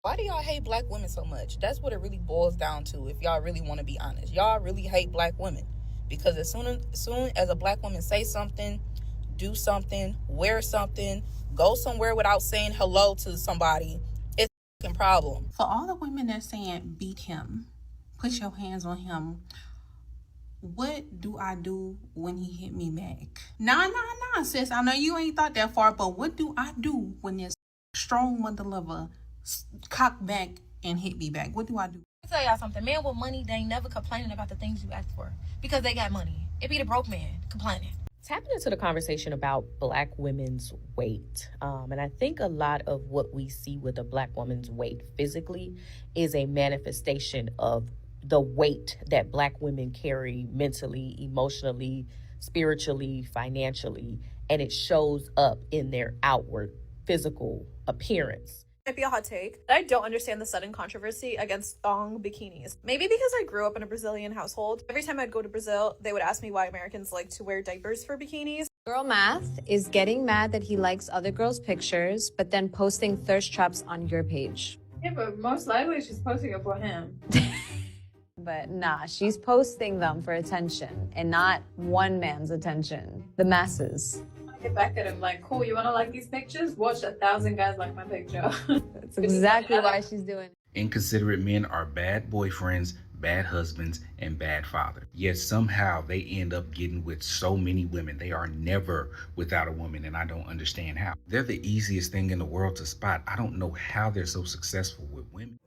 Why do y'all hate black women so much? That's what it really boils down to, if y'all really want to be honest. Y'all really hate black women. Because as soon as a black woman say something, do something, wear something, go somewhere without saying hello to somebody, it's a fucking problem. For all the women that saying beat him, put your hands on him, what do I do when he hit me back? Nah, sis. I know you ain't thought that far, but what do I do when this strong mother lover cock back and hit me back? What do I do? Let me tell y'all something. Men with money, they ain't never complaining about the things you ask for because they got money. It be the broke man complaining. Tapping into the conversation about black women's weight. And I think a lot of what we see with a black woman's weight physically is a manifestation of the weight that black women carry mentally, emotionally, spiritually, financially, and it shows up in their outward physical appearance. Might be a hot take. I don't understand the sudden controversy against thong bikinis. Maybe because I grew up in a Brazilian household. Every time I'd go to Brazil, they would ask me why Americans like to wear diapers for bikinis. Girl math is getting mad that he likes other girls' pictures, but then posting thirst traps on your page. Yeah, but most likely she's posting it for him. But nah, she's posting them for attention and not one man's attention. The masses. Get back at him like, cool, you want to like these pictures? Watch 1,000 guys like my picture. That's exactly why she's doing it. Inconsiderate men are bad boyfriends, bad husbands, and bad fathers. Yet somehow they end up getting with so many women. They are never without a woman, and I don't understand how. They're the easiest thing in the world to spot. I don't know how they're so successful with women.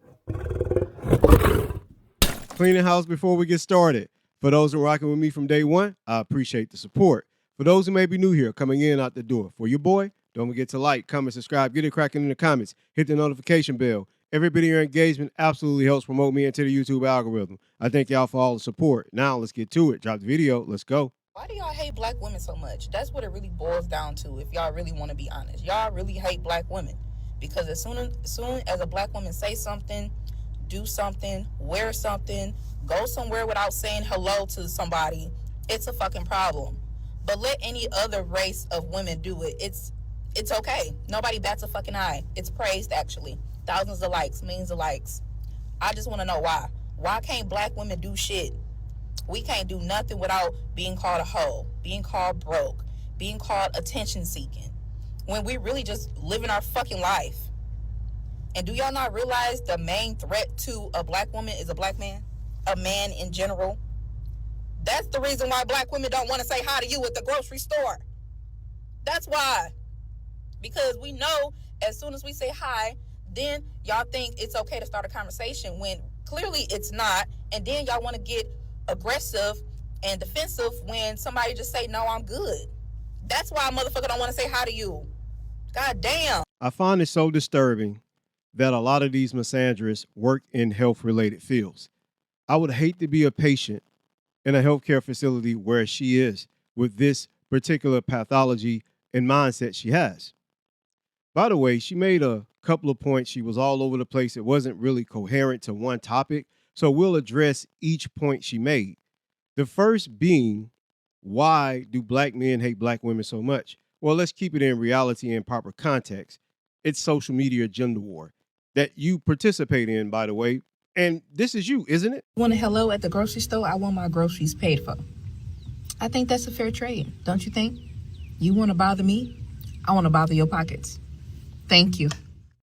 Cleaning house before we get started. For those who are rocking with me from day one, I appreciate the support. For those who may be new here, coming in out the door, for your boy, don't forget to like, comment, subscribe, get it cracking in the comments, hit the notification bell. Every bit of your engagement absolutely helps promote me into the YouTube algorithm. I thank y'all for all the support. Now let's get to it. Drop the video. Let's go. Why do y'all hate black women so much? That's what it really boils down to, if y'all really want to be honest. Y'all really hate black women. Because as soon as a black woman say something, do something, wear something, go somewhere without saying hello to somebody, it's a fucking problem. But let any other race of women do it. It's okay. Nobody bats a fucking eye. It's praised, actually. Thousands of likes, millions of likes. I just want to know why. Why can't black women do shit? We can't do nothing without being called a hoe, being called broke, being called attention seeking, when we really just living our fucking life. And do y'all not realize the main threat to a black woman is a black man? A man in general? That's the reason why black women don't want to say hi to you at the grocery store. That's why. Because we know as soon as we say hi, then y'all think it's okay to start a conversation when clearly it's not. And then y'all want to get aggressive and defensive when somebody just say, no, I'm good. That's why a motherfucker don't want to say hi to you. God damn. I find it so disturbing that a lot of these misandrists work in health-related fields. I would hate to be a patient in a healthcare facility where she is with this particular pathology and mindset she has. By the way, she made a couple of points. She was all over the place. It wasn't really coherent to one topic. So we'll address each point she made. The first being, why do black men hate black women so much? Well, let's keep it in reality and proper context. It's social media gender war that you participate in, by the way. And this is you, isn't it? Want a hello at the grocery store? I want my groceries paid for. I think that's a fair trade, don't you think? You want to bother me? I want to bother your pockets. Thank you.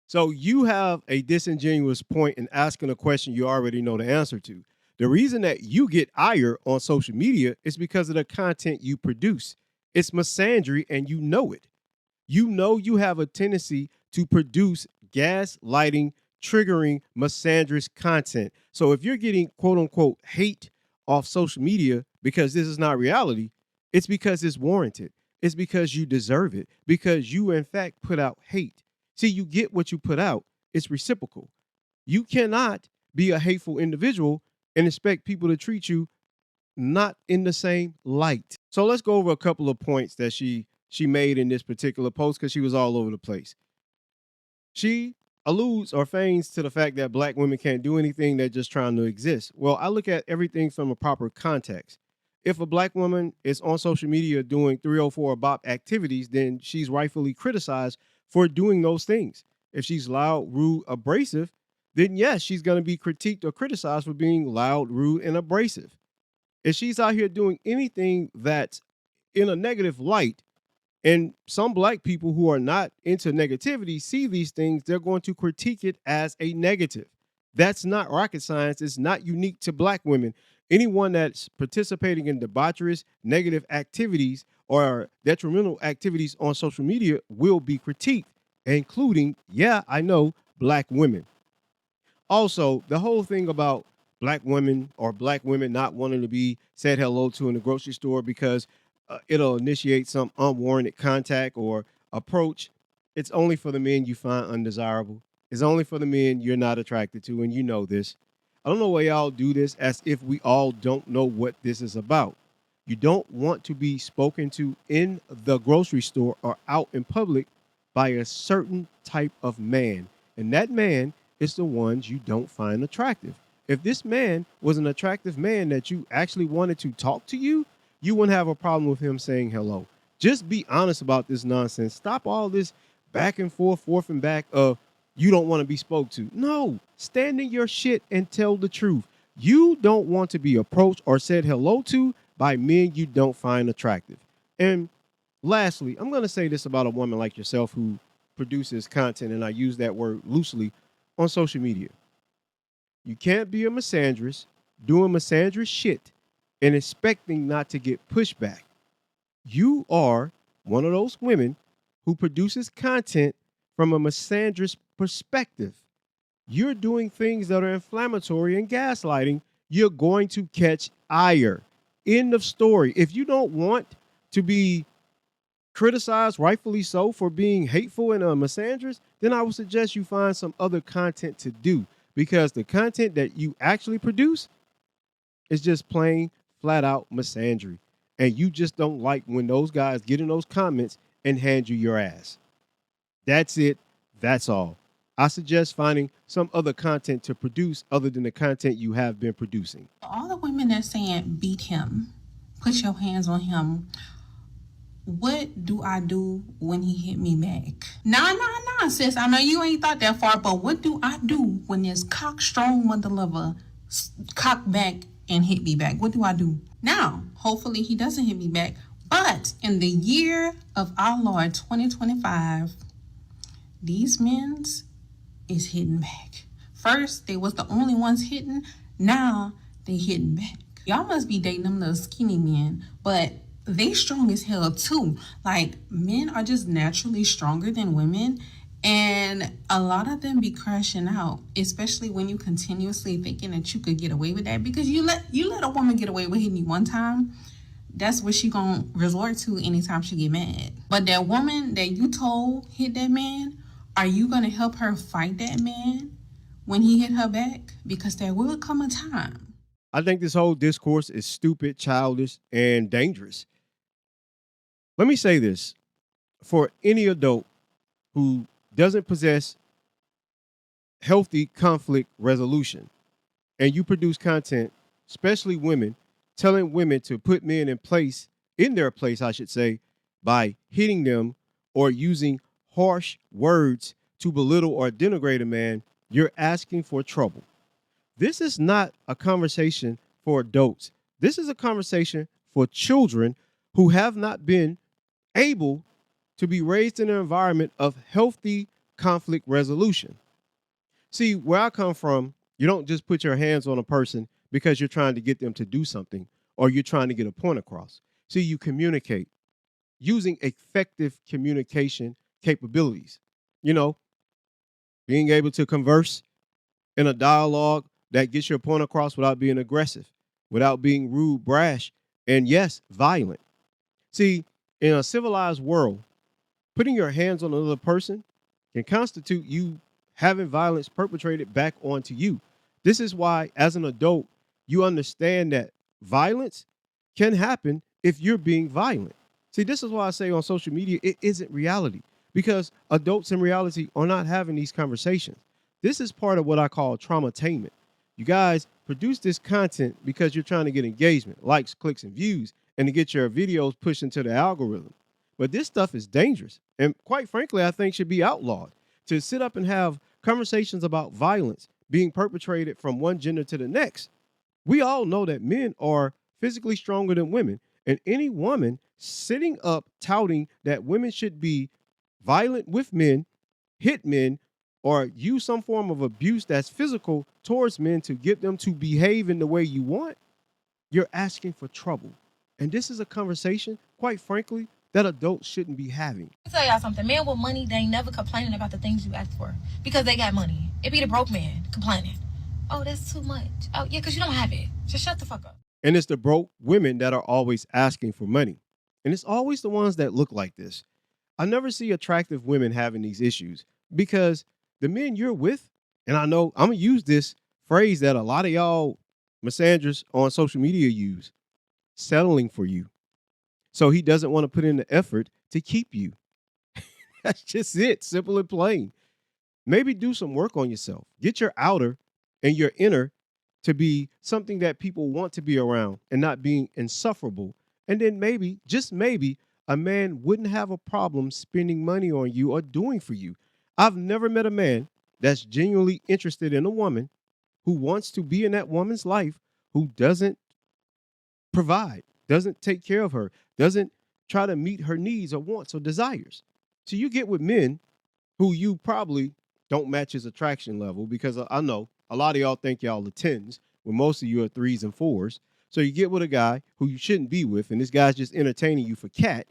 So you have a disingenuous point in asking a question you already know the answer to. The reason that you get ire on social media is because of the content you produce. It's misandry and you know it. You know you have a tendency to produce gaslighting, triggering, misandrist content. So if you're getting quote unquote hate off social media because this is not reality, it's because it's warranted. It's because you deserve it, because you in fact put out hate. See, you get what you put out. It's reciprocal. You cannot be a hateful individual and expect people to treat you not in the same light. So let's go over a couple of points that she made in this particular post because she was all over the place. She alludes or feigns to the fact that black women can't do anything, they're just trying to exist. Well, I look at everything from a proper context. If a black woman is on social media doing 304 bop activities, then she's rightfully criticized for doing those things. If she's loud, rude, abrasive, then yes, she's going to be critiqued or criticized for being loud, rude, and abrasive. If she's out here doing anything that's in a negative light, and some black people who are not into negativity see these things, they're going to critique it as a negative. That's not rocket science. It's not unique to black women. Anyone that's participating in debaucherous, negative activities or detrimental activities on social media will be critiqued, including, yeah, I know, black women. Also, the whole thing about black women or black women not wanting to be said hello to in the grocery store because it'll initiate some unwarranted contact or approach. It's only for the men you find undesirable. It's only for the men you're not attracted to, and you know this. I don't know why y'all do this as if we all don't know what this is about. You don't want to be spoken to in the grocery store or out in public by a certain type of man. And that man is the ones you don't find attractive. If this man was an attractive man that you actually wanted to talk to you, you wouldn't have a problem with him saying hello. Just be honest about this nonsense. Stop all this back and forth and back of you don't want to be spoke to. No, stand in your shit and tell the truth. You don't want to be approached or said hello to by men you don't find attractive. And lastly, I'm going to say this about a woman like yourself who produces content, and I use that word loosely, on social media. You can't be a misandrist, doing misandrist shit, and expecting not to get pushback. You are one of those women who produces content from a misandrist perspective. You're doing things that are inflammatory and gaslighting. You're going to catch ire. End of story. If you don't want to be criticized, rightfully so, for being hateful and a misandrist, then I would suggest you find some other content to do, because the content that you actually produce is just plain flat out misandry. And you just don't like when those guys get in those comments and hand you your ass. That's it. That's all. I suggest finding some other content to produce other than the content you have been producing. All the women that saying beat him, put your hands on him, what do I do when he hit me back? Nah, sis. I know you ain't thought that far, but what do I do when this cock-strong mother lover cock back and hit me back? What do I do? Now, hopefully he doesn't hit me back, but in the year of our Lord 2025, these men's is hitting back. First, they was the only ones hitting. Now, they hitting back. Y'all must be dating them little skinny men, but they strong as hell too. Like, men are just naturally stronger than women, and a lot of them be crashing out, especially when you continuously thinking that you could get away with that, because you let a woman get away with hitting you one time, that's what she gonna resort to anytime she get mad. But that woman that you told hit that man, are you gonna help her fight that man when he hit her back? Because there will come a time. I think this whole discourse is stupid, childish, and dangerous. Let me say this. For any adult who doesn't possess healthy conflict resolution, and you produce content, especially women, telling women to put men in their place, I should say, by hitting them or using harsh words to belittle or denigrate a man, you're asking for trouble. This is not a conversation for adults. This is a conversation for children who have not been able to be raised in an environment of healthy conflict resolution. See, where I come from, you don't just put your hands on a person because you're trying to get them to do something or you're trying to get a point across. See, you communicate using effective communication capabilities. You know, being able to converse in a dialogue that gets your point across without being aggressive, without being rude, brash, and yes, violent. See, in a civilized world, putting your hands on another person can constitute you having violence perpetrated back onto you. This is why, as an adult, you understand that violence can happen if you're being violent. See, this is why I say on social media, it isn't reality, because adults in reality are not having these conversations. This is part of what I call traumatainment. You guys produce this content because you're trying to get engagement, likes, clicks, and views, and to get your videos pushed into the algorithm. But this stuff is dangerous. And quite frankly, I think should be outlawed. To sit up and have conversations about violence being perpetrated from one gender to the next. We all know that men are physically stronger than women. And any woman sitting up touting that women should be violent with men, hit men, or use some form of abuse that's physical towards men to get them to behave in the way you want, you're asking for trouble. And this is a conversation, quite frankly, that adults shouldn't be having. Let me tell y'all something. Men with money, they ain't never complaining about the things you ask for because they got money. It be the broke man complaining. Oh, that's too much. Oh, yeah, because you don't have it. Just shut the fuck up. And it's the broke women that are always asking for money. And it's always the ones that look like this. I never see attractive women having these issues because the men you're with, and I know I'm going to use this phrase that a lot of y'all misandrists on social media use, settling for you. So he doesn't want to put in the effort to keep you. That's just it, simple and plain. Maybe do some work on yourself. Get your outer and your inner to be something that people want to be around and not being insufferable. And then maybe, just maybe, a man wouldn't have a problem spending money on you or doing for you. I've never met a man that's genuinely interested in a woman who wants to be in that woman's life who doesn't provide, doesn't take care of her, doesn't try to meet her needs or wants or desires. So you get with men who you probably don't match his attraction level, because I know a lot of y'all think y'all are 10s when most of you are 3s and 4s. So you get with a guy who you shouldn't be with, and this guy's just entertaining you for cat,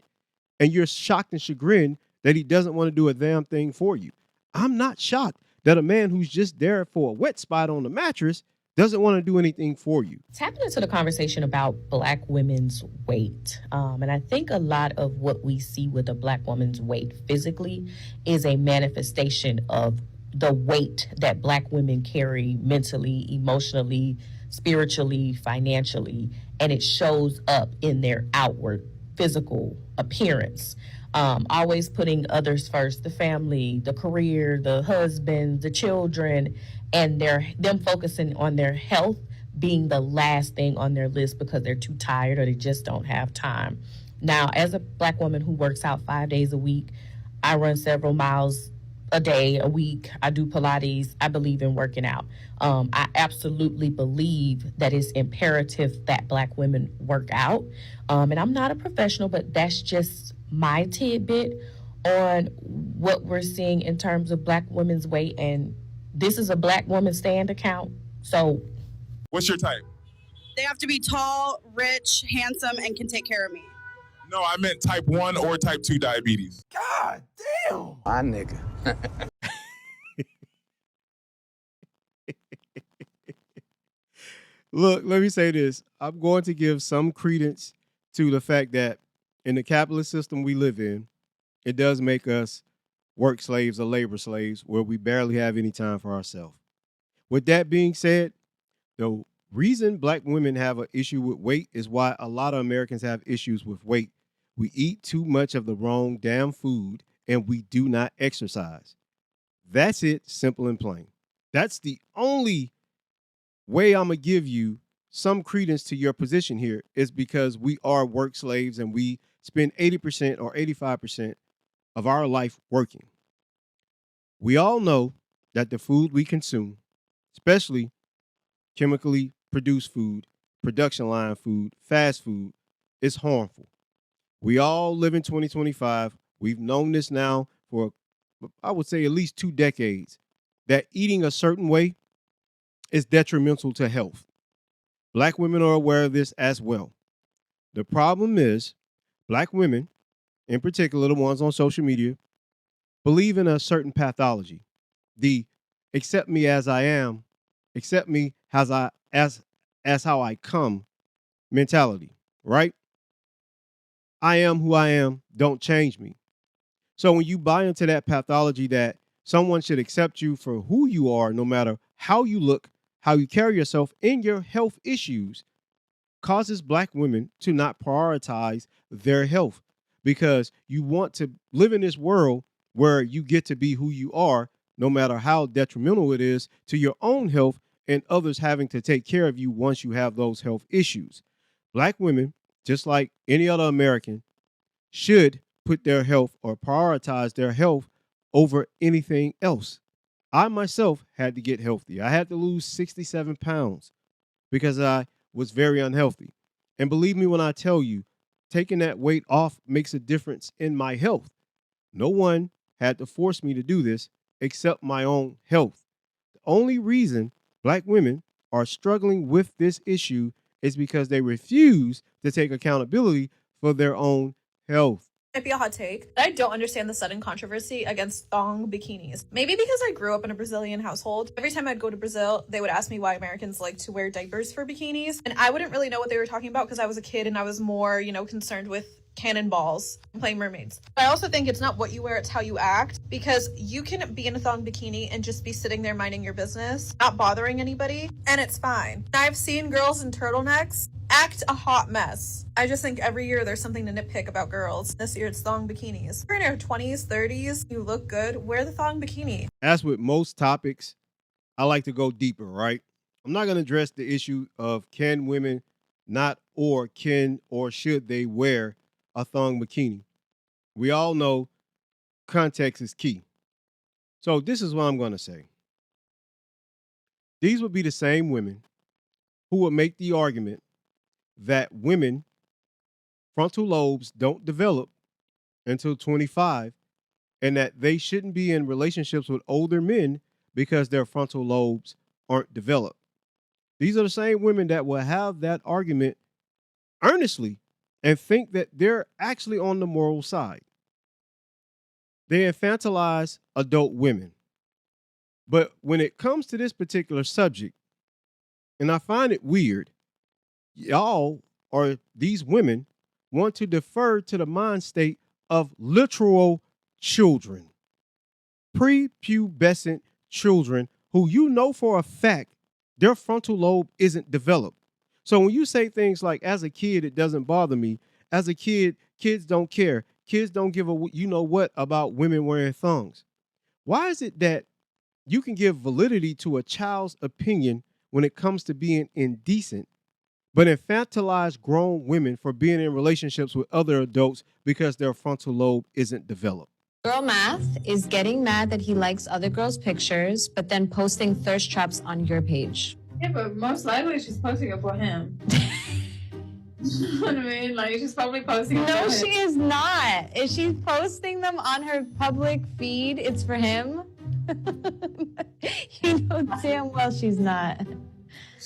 and you're shocked and chagrined that he doesn't want to do a damn thing for you. I'm not shocked that a man who's just there for a wet spot on the mattress doesn't want to do anything for you. Tapping into the conversation about Black women's weight. And I think a lot of what we see with a Black woman's weight physically is a manifestation of the weight that Black women carry mentally, emotionally, spiritually, financially, and it shows up in their outward physical appearance. Always putting others first, the family, the career, the husband, the children, and them focusing on their health being the last thing on their list because they're too tired or they just don't have time. Now, as a Black woman who works out 5 days a week, I run several miles a day, a week. I do Pilates. I believe in working out. I absolutely believe that it's imperative that Black women work out. And I'm not a professional, but that's just my tidbit on what we're seeing in terms of Black women's weight. And this is a Black woman stand account. So what's your type? They have to be tall, rich, handsome, and can take care of me. No, I meant type 1 or type 2 diabetes. God damn. My nigga. Look, let me say this. I'm going to give some credence to the fact that in the capitalist system we live in, it does make us work slaves or labor slaves where we barely have any time for ourselves. With that being said, the reason Black women have an issue with weight is why a lot of Americans have issues with weight. We eat too much of the wrong damn food and we do not exercise. That's it, simple and plain. That's the only way I'm going to give you some credence to your position here, is because we are work slaves and we spend 80% or 85% of our life working. We all know that the food we consume, especially chemically produced food, production line food, fast food, is harmful. We all live in 2025. We've known this now for, I would say, at least 2 decades, that eating a certain way is detrimental to health. Black women are aware of this as well. The problem is Black women, in particular the ones on social media, believe in a certain pathology. The accept me as I am, accept me as how I come mentality, right? I am who I am, don't change me. So when you buy into that pathology that someone should accept you for who you are, no matter how you look, how you carry yourself, and your health issues, causes Black women to not prioritize their health, because you want to live in this world where you get to be who you are, no matter how detrimental it is to your own health and others having to take care of you once you have those health issues. Black women, just like any other American, should put their health or prioritize their health over anything else. I myself had to get healthy. I had to lose 67 pounds because I was very unhealthy. And believe me when I tell you, taking that weight off makes a difference in my health. No one had to force me to do this except my own health. The only reason black women are struggling with this issue is because they refuse to take accountability for their own health. Might be a hot take. I don't understand the sudden controversy against thong bikinis. Maybe because I grew up in a Brazilian household. Every time I'd go to Brazil, they would ask me why Americans like to wear diapers for bikinis. And I wouldn't really know what they were talking about because I was a kid and I was more, concerned with cannonballs and playing mermaids. But I also think it's not what you wear, it's how you act. Because you can be in a thong bikini and just be sitting there minding your business, not bothering anybody, and it's fine. I've seen girls in turtlenecks act a hot mess. I just think every year there's something to nitpick about girls. This year it's thong bikinis. If you're in your 20s, 30s, you look good, wear the thong bikini. As with most topics, I like to go deeper, right? I'm not going to address the issue of can women not or can or should they wear a thong bikini. We all know context is key. So this is what I'm going to say. These would be the same women who would make the argument that women frontal lobes don't develop until 25 and that they shouldn't be in relationships with older men because their frontal lobes aren't developed. These are the same women that will have that argument earnestly and think that they're actually on the moral side. They infantilize adult women. But when it comes to this particular subject, and I find it weird, y'all or these women want to defer to the mind state of literal children, prepubescent children who you know for a fact their frontal lobe isn't developed. So when you say things like, as a kid, it doesn't bother me. As a kid, kids don't care. Kids don't give a you know what about women wearing thongs. Why is it that you can give validity to a child's opinion when it comes to being indecent, but infantilize grown women for being in relationships with other adults because their frontal lobe isn't developed? Girl Math is getting mad that he likes other girls' pictures, but then posting thirst traps on your page. Yeah, but most likely she's posting it for him. You know what I mean? Like, she's probably posting it for him. No, she is not. If she's posting them on her public feed, it's for him. You know damn well she's not.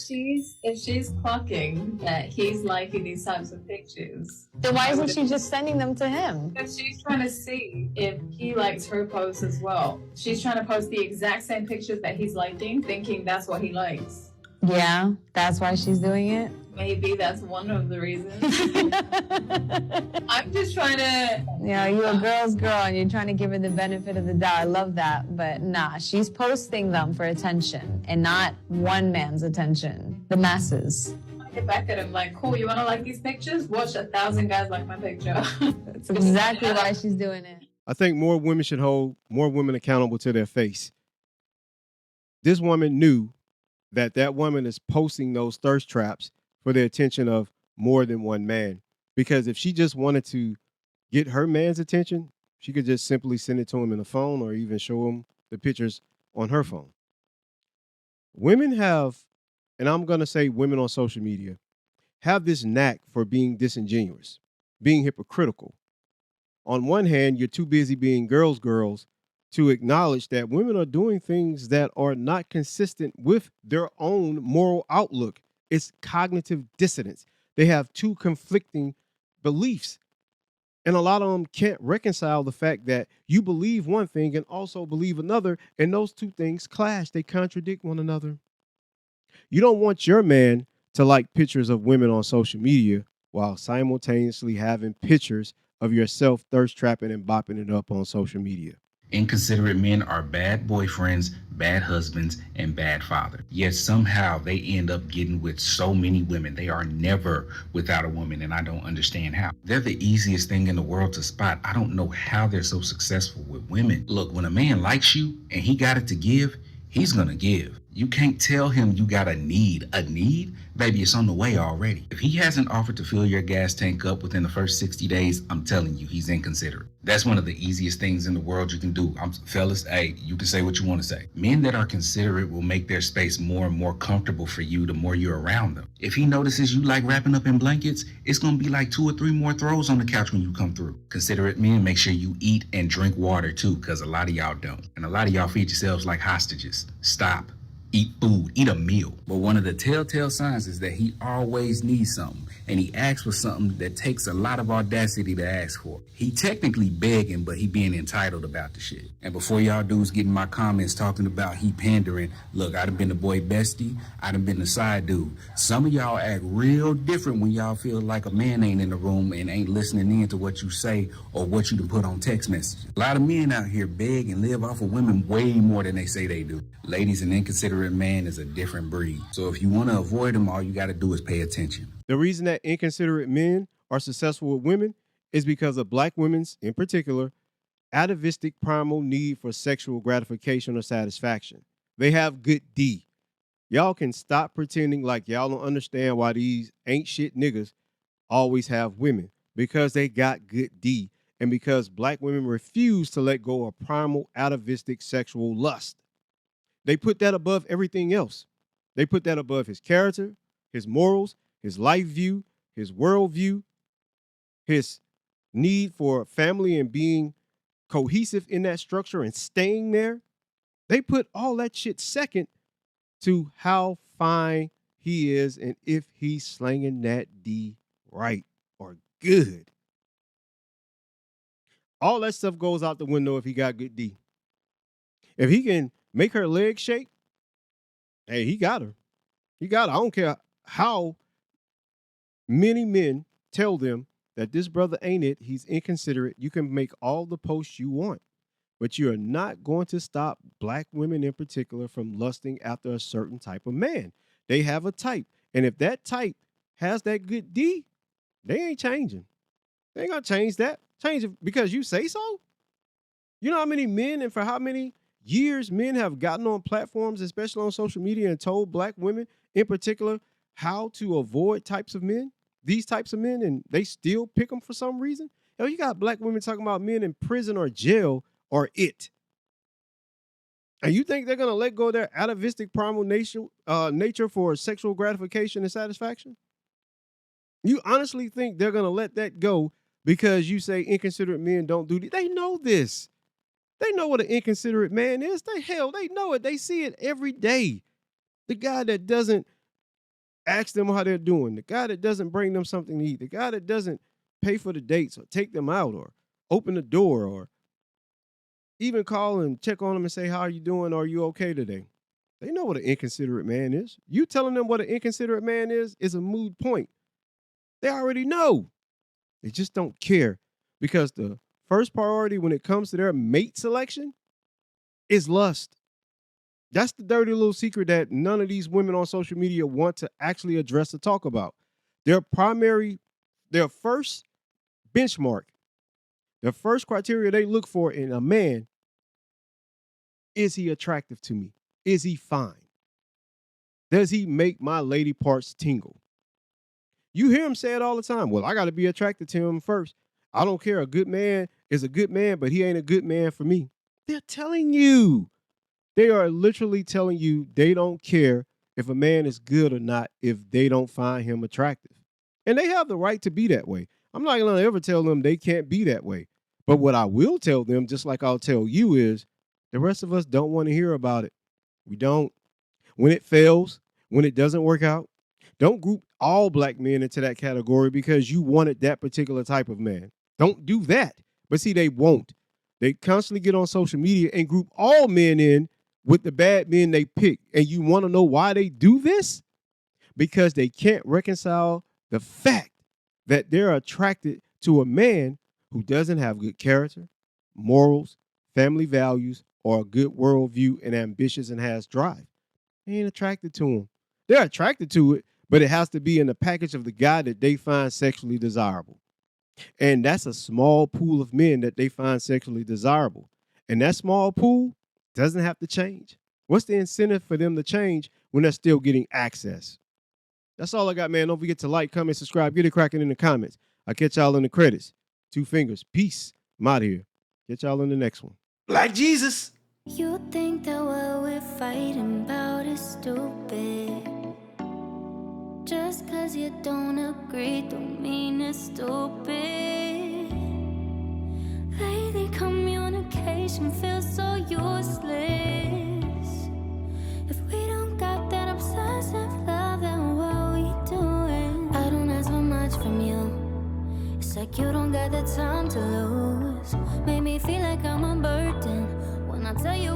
If she's clocking that he's liking these types of pictures, then why isn't she just sending them to him? Because she's trying to see if he likes her posts as well. She's trying to post the exact same pictures that he's liking, thinking that's what he likes. Yeah, that's why she's doing it. Maybe that's one of the reasons. I'm just trying to... You're a girl's girl and you're trying to give her the benefit of the doubt. I love that. But nah, she's posting them for attention and not one man's attention. The masses. I get back at him like, cool, you want to like these pictures? Watch 1,000 guys like my picture. That's exactly why she's doing it. I think more women should hold more women accountable to their face. This woman knew that woman is posting those thirst traps for the attention of more than one man. Because if she just wanted to get her man's attention, she could just simply send it to him in the phone or even show him the pictures on her phone. Women have, and I'm going to say women on social media, have this knack for being disingenuous, being hypocritical. On one hand, you're too busy being girls to acknowledge that women are doing things that are not consistent with their own moral outlook. It's cognitive dissonance. They have two conflicting beliefs. And a lot of them can't reconcile the fact that you believe one thing and also believe another, and those two things clash. They contradict one another. You don't want your man to like pictures of women on social media while simultaneously having pictures of yourself thirst trapping and bopping it up on social media. Inconsiderate men are bad boyfriends, bad husbands, and bad fathers. Yet somehow they end up getting with so many women. They are never without a woman, and I don't understand how. They're the easiest thing in the world to spot. I don't know how they're so successful with women. Look, when a man likes you and he got it to give, he's gonna give. You can't tell him you got a need. A need? Baby, it's on the way already. If he hasn't offered to fill your gas tank up within the first 60 days, I'm telling you, he's inconsiderate. That's one of the easiest things in the world you can do. Fellas, hey, you can say what you want to say. Men that are considerate will make their space more and more comfortable for you the more you're around them. If he notices you like wrapping up in blankets, it's going to be like 2 or 3 more throws on the couch when you come through. Considerate men make sure you eat and drink water too, because a lot of y'all don't. And a lot of y'all feed yourselves like hostages. Stop. Eat food, eat a meal. But one of the telltale signs is that he always needs something, and he asks for something that takes a lot of audacity to ask for. He technically begging, but he being entitled about the shit. And before y'all dudes get in my comments talking about he pandering, look, I done been the boy bestie, I done been the side dude. Some of y'all act real different when y'all feel like a man ain't in the room and ain't listening in to what you say or what you done put on text messages. A lot of men out here beg and live off of women way more than they say they do. Ladies, an inconsiderate man is a different breed. So if you want to avoid him, all you got to do is pay attention. The reason that inconsiderate men are successful with women is because of black women's, in particular, atavistic primal need for sexual gratification or satisfaction. They have good D. Y'all can stop pretending like y'all don't understand why these ain't shit niggas always have women, because they got good D and because black women refuse to let go of primal atavistic sexual lust. They put that above everything else. They put that above his character, his morals, his life view, his worldview, his need for family and being cohesive in that structure and staying there. They put all that shit second to how fine he is and if he's slanging that D right or good. All that stuff goes out the window if he got good D. If he can make her legs shake, hey, he got her. He got her. I don't care how many men tell them that this brother ain't it. He's inconsiderate. You can make all the posts you want, but you are not going to stop black women in particular from lusting after a certain type of man. They have a type. And if that type has that good D, they ain't changing. They ain't going to change that. Change it because you say so? You know how many men and for how many years men have gotten on platforms, especially on social media, and told black women in particular how to avoid types of men, these types of men, and they still pick them for some reason? Hell, you got black women talking about men in prison or jail or it. And you think they're going to let go of their atavistic primal nature for sexual gratification and satisfaction? You honestly think they're going to let that go because you say inconsiderate men don't do this? They know this. They know what an inconsiderate man is. They know it. They see it every day. The guy that doesn't ask them how they're doing, the guy that doesn't bring them something to eat, the guy that doesn't pay for the dates or take them out or open the door or even call and check on them and say, how are you doing? Are you okay today? They know what an inconsiderate man is. You telling them what an inconsiderate man is a moot point. They already know. They just don't care because the first priority when it comes to their mate selection is lust. That's the dirty little secret that none of these women on social media want to actually address or talk about. Their first benchmark, the first criteria they look for in a man, is he attractive to me? Is he fine? Does he make my lady parts tingle? You hear him say it all the time. Well, I got to be attracted to him first. I don't care. A good man is a good man, but he ain't a good man for me. They're telling you. They are literally telling you they don't care if a man is good or not if they don't find him attractive. And they have the right to be that way. I'm not going to ever tell them they can't be that way. But what I will tell them, just like I'll tell you, is the rest of us don't want to hear about it. We don't. When it fails, when it doesn't work out, don't group all black men into that category because you wanted that particular type of man. Don't do that. But see, they won't. They constantly get on social media and group all men in with the bad men they pick. And you want to know why they do this? Because they can't reconcile the fact that they're attracted to a man who doesn't have good character, morals, family values, or a good worldview and ambitious and has drive. They ain't attracted to him. They're attracted to it, but it has to be in the package of the guy that they find sexually desirable. And that's a small pool of men that they find sexually desirable. And that small pool doesn't have to change. What's the incentive for them to change when they're still getting access? That's all I got, man. Don't forget to like, comment, subscribe. Get it cracking in the comments. I'll catch y'all in the credits. 2 fingers. Peace. I'm out of here. Get y'all in the next one. Like Jesus. You think that what we're fighting about is stupid. Just cause you don't agree don't mean it's stupid. Lately communication feels so useless. If we don't got that obsessive love, then what are we doing? I don't ask for much from you. It's like you don't got the time to lose. Made me feel like I'm a burden when I tell you